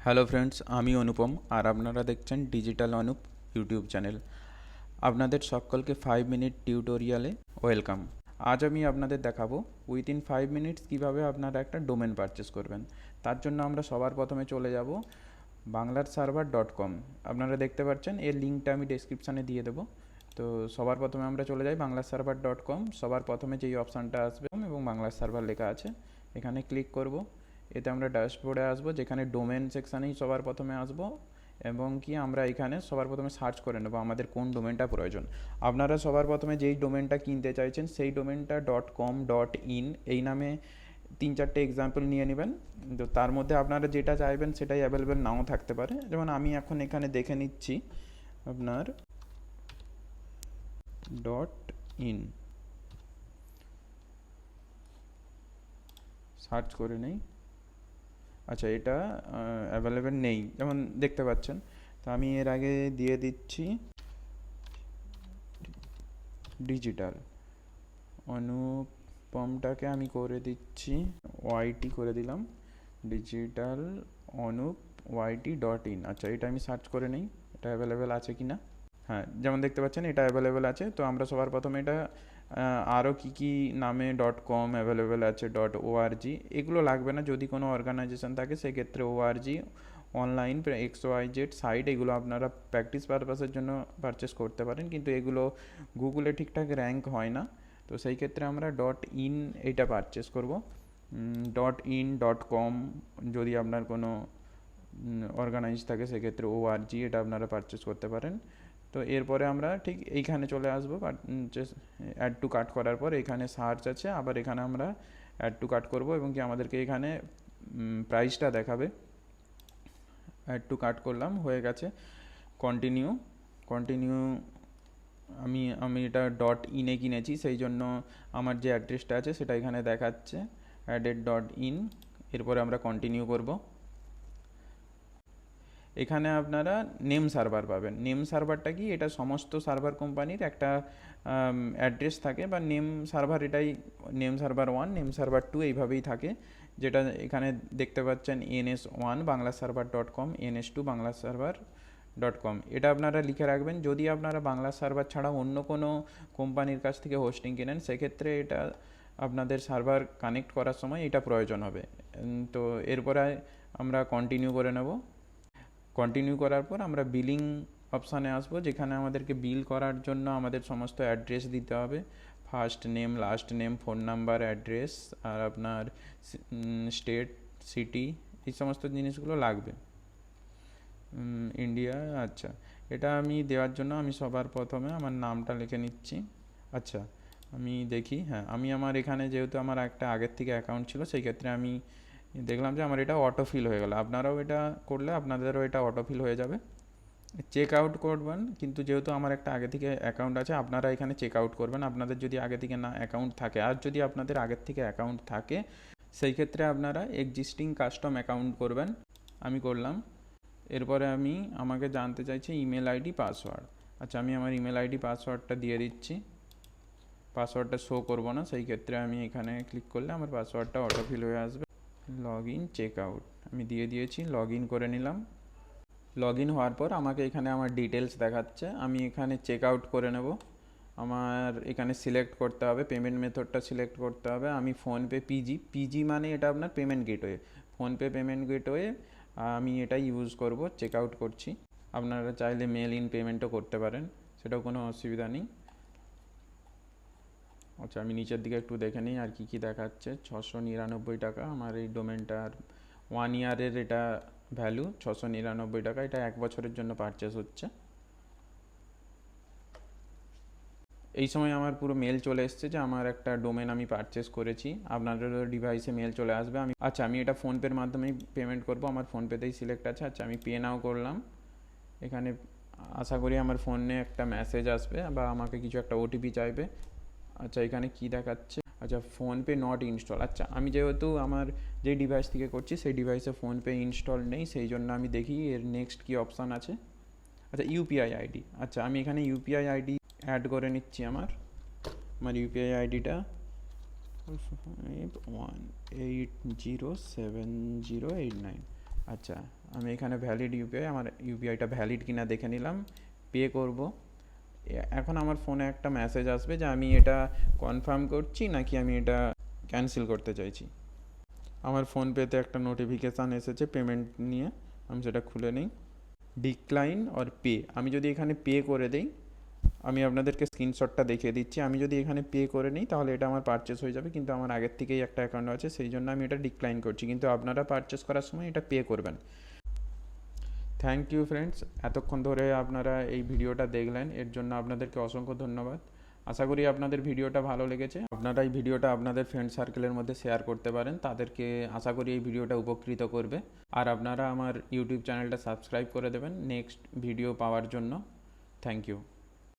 Hello friends, আমি অনুপম আর আপনারা দেখছেন ডিজিটাল অনুপ ইউটিউব চ্যানেল। আপনাদের সকলকে 5 মিনিট টিউটোরিয়ালে ওয়েলকাম। আজ আমি আপনাদের দেখাবো উইদিন 5 মিনিটস কীভাবে আপনারা একটা ডোমেন পারচেস করবেন। তার জন্য আমরা সবার প্রথমে চলে যাব banglarserver.com। আপনারা দেখতে পাচ্ছেন, এর লিঙ্কটা আমি ডেসক্রিপশানে দিয়ে দেবো। তো সবার প্রথমে আমরা চলে যাই banglarserver.com। সবার প্রথমে যেই অপশানটা আসবে এবং বাংলা সার্ভার লেখা আছে এখানে ক্লিক করব। এতে আমরা ড্যাশবোর্ডে আসবো, যেখানে ডোমেন সেকশানেই সবার প্রথমে আসবো এবং কি আমরা এখানে সবার প্রথমে সার্চ করে নেবো আমাদের কোন ডোমেনটা প্রয়োজন। আপনারা সবার প্রথমে যেই ডোমেনটা কিনতে চাইছেন সেই ডোমেনটা .com.in এই নামে 3-4টে এক্সাম্পল নিয়ে নেবেন। তো তার মধ্যে আপনারা যেটা চাইবেন সেটাই অ্যাভেলেবেল নাও থাকতে পারে। যেমন আমি এখন এখানে দেখে নিচ্ছি আপনার .in সার্চ করে নেই। আচ্ছা, এটা অ্যাভেলেবেল নেই যেমন দেখতে পাচ্ছেন। তো আমি এর আগে দিয়ে দিচ্ছি ডিজিটাল অনুপমটাকে আমি করে দিচ্ছি ওয়াইটি করে দিলাম, ডিজিটাল অনুপ YT.in। আচ্ছা, এটা আমি সার্চ করে নেই এটা অ্যাভেলেবেল আছে কি না। হ্যাঁ, যেমন দেখতে পাচ্ছেন এটা অ্যাভেলেবেল আছে। তো আমরা সবার প্রথমে এটা আরও কী নামে .com অ্যাভেলেবেল আছে, .org এগুলো লাগবে না। যদি কোনো অর্গানাইজেশন থাকে সেক্ষেত্রে ORG অনলাইন XYZ সাইট এগুলো আপনারা প্র্যাকটিস পারপাসের জন্য পারচেস করতে পারেন, কিন্তু এগুলো গুগলে ঠিকঠাক র্যাঙ্ক হয় না। তো সেই ক্ষেত্রে আমরা .in এইটা পারচেস করব। .in .com যদি আপনার কোনো অর্গানাইজ থাকে সেক্ষেত্রে ORG এটা আপনারা পারচেস করতে পারেন। তো এরপরে আমরা ঠিক এইখানে চলে আসবো, অ্যাড টু কার্ট করার পর এখানে সার্চ আছে, আবার এখানে আমরা অ্যাড টু কার্ট করব এবং কি আমাদেরকে এখানে প্রাইসটা দেখাবে। অ্যাড টু কার্ট করলাম, হয়ে গেছে। কন্টিনিউ আমি এটা .in কিনেছি, সেই জন্য আমার যে অ্যাড্রেসটা আছে সেটা এখানে দেখাচ্ছে অ্যাডেড .in। এরপরে আমরা কন্টিনিউ করব। এখানে আপনারা নেম সার্ভার পাবেন। নেম সার্ভারটা কি, এটা সমস্ত সার্ভার কোম্পানির একটা অ্যাড্রেস থাকে বা নেম সার্ভার, এটাই নেম সার্ভার 1 নেম সার্ভার 2 এইভাবেই থাকে। যেটা এখানে দেখতে পাচ্ছেন NS1 banglaserver.com, NS2 banglaserver.com এটা আপনারা লিখে রাখবেন। যদি আপনারা বাংলা সার্ভার ছাড়া অন্য কোনো কোম্পানির কাছ থেকে হোস্টিং কেনেন সেক্ষেত্রে এটা আপনাদের সার্ভার কানেক্ট করার সময় এটা প্রয়োজন হবে। তো এরপরে আমরা কন্টিনিউ করে নেব। কন্টিনিউ করার পর আমরা বিলিং অপশানে আসবো, যেখানে আমাদেরকে বিল করার জন্য আমাদের সমস্ত অ্যাড্রেস দিতে হবে। First name, last name, phone number, address আর আপনার স্টেট, সিটি এই সমস্ত জিনিসগুলো লাগবে। ইন্ডিয়া। আচ্ছা, এটা আমি দেওয়ার জন্য আমি সবার প্রথমে আমার নামটা লিখে নিচ্ছি। আচ্ছা, আমি দেখি। হ্যাঁ, আমি আমার এখানে যেহেতু আমার একটা আগের থেকে অ্যাকাউন্ট ছিল সেই ক্ষেত্রে আমি দেখলাম যে আমার এটা অটোফিল হয়ে গেল। আপনারাও এটা করলে আপনাদেরও এটা অটোফিল হয়ে যাবে। চেক আউট করবেন, কিন্তু যেহেতু আমার একটা আগে থেকে অ্যাকাউন্ট আছে আপনারা এখানে চেক আউট করবেন আপনাদের যদি আগে থেকে না অ্যাকাউন্ট থাকে। আর যদি আপনাদের আগের থেকে অ্যাকাউন্ট থাকে সেই ক্ষেত্রে আপনারা এক্সিস্টিং কাস্টম অ্যাকাউন্ট করবেন। আমি করলাম। এরপরে আমাকে জানতে চাইছে ইমেল আইডি, পাসওয়ার্ড। আচ্ছা, আমি আমার ইমেল আইডি পাসওয়ার্ডটা দিয়ে দিচ্ছি। পাসওয়ার্ডটা শো করবো না, সেই ক্ষেত্রে আমি এখানে ক্লিক করলে আমার পাসওয়ার্ডটা অটোফিল হয়ে আসবে। লগ ইন, চেক আউট আমি দিয়ে দিয়েছি, লগ ইন করে নিলাম। লগ ইন হওয়ার পর আমাকে এখানে আমার ডিটেলস দেখাচ্ছে, আমি এখানে চেক আউট করে নেব। আমার এখানে সিলেক্ট করতে হবে, পেমেন্ট মেথডটা সিলেক্ট করতে হবে। আমি ফোনপে পিজি মানে এটা আপনার payment gateway, PhonePe payment gateway আমি এটা ইউজ করব। চেক আউট করছি। আপনারা চাইলে মেল ইন পেমেন্টও করতে পারেন, সেটাও কোনো অসুবিধা নেই। আচ্ছা, আমি নিচের দিকে একটু দেখে নিই আর কি দেখাচ্ছে। 699 টাকা আমার এই ডোমেনটার 1 ইয়ারের এটা ভ্যালু 699 টাকা। এটা 1 বছরের জন্য পারচেস হচ্ছে। এই সময় আমার পুরো মেল চলে এসছে যে আমার একটা ডোমেন আমি পারচেস করেছি। আপনাদেরও ডিভাইসে মেল চলে আসবে। আমি এটা ফোনপের মাধ্যমেই পেমেন্ট করব, আমার ফোনপেতেই সিলেক্ট আছে। আচ্ছা, আমি পে নাও করলাম। এখানে আশা করি আমার ফোনে একটা মেসেজ আসবে বা আমাকে কিছু একটা ওটিপি চাইবে। আচ্ছা, এখানে কি দেখাচ্ছে? আচ্ছা, ফোনপে নট ইনস্টল। আচ্ছা, আমি যেহেতু আমার যে ডিভাইস থেকে করছি সেই ডিভাইসে ফোনপে ইনস্টল নেই, সেই জন্য আমি দেখি এর নেক্সট কি অপশান আছে। আচ্ছা, ইউপিআই আইডি। আচ্ছা, আমি এখানে ইউপিআই আইডি অ্যাড করে নিচ্ছি। আমার ইউপিআই আইডিটা 180709। আচ্ছা, আমি এখানে ভ্যালিড ইউপিআই, আমার ইউপিআইটা ভ্যালিড কিনা দেখে নিলাম, পে করব। এখন আমার ফোনে একটা মেসেজ আসবে যে আমি এটা কনফার্ম করছি নাকি আমি এটা ক্যান্সেল করতে চাইছি। আমার ফোনপেতে একটা নোটিফিকেশান এসেছে পেমেন্ট নিয়ে, আমি সেটা খুলে নিই। ডিক্লাইন অর পে, আমি যদি এখানে পে করে দিই, আমি আপনাদেরকে স্ক্রিনশটটা দেখিয়ে দিচ্ছি, আমি যদি এখানে পে করে নিই তাহলে এটা আমার পারচেস হয়ে যাবে, কিন্তু আমার আগের থেকেই একটা অ্যাকাউন্ট আছে সেই জন্য আমি এটা ডিক্লাইন করছি, কিন্তু আপনারা পারচেস করার সময় এটা পে করবেন। থ্যাংক ইউ ফ্রেন্ডস, এতক্ষণ ধরে আপনারা এই ভিডিওটা দেখলেন, এর জন্য আপনাদেরকে অসংখ্য ধন্যবাদ। আশা করি আপনাদের ভিডিওটা ভালো লেগেছে, আপনারা এই ভিডিওটা আপনাদের ফ্রেন্ড সার্কেলের মধ্যে শেয়ার করতে পারেন, তাদেরকে আশা করি এই ভিডিওটা উপকৃত করবে। আর আপনারা আমার ইউটিউব চ্যানেলটা সাবস্ক্রাইব করে দেবেন নেক্সট ভিডিও পাওয়ার জন্য। Thank you.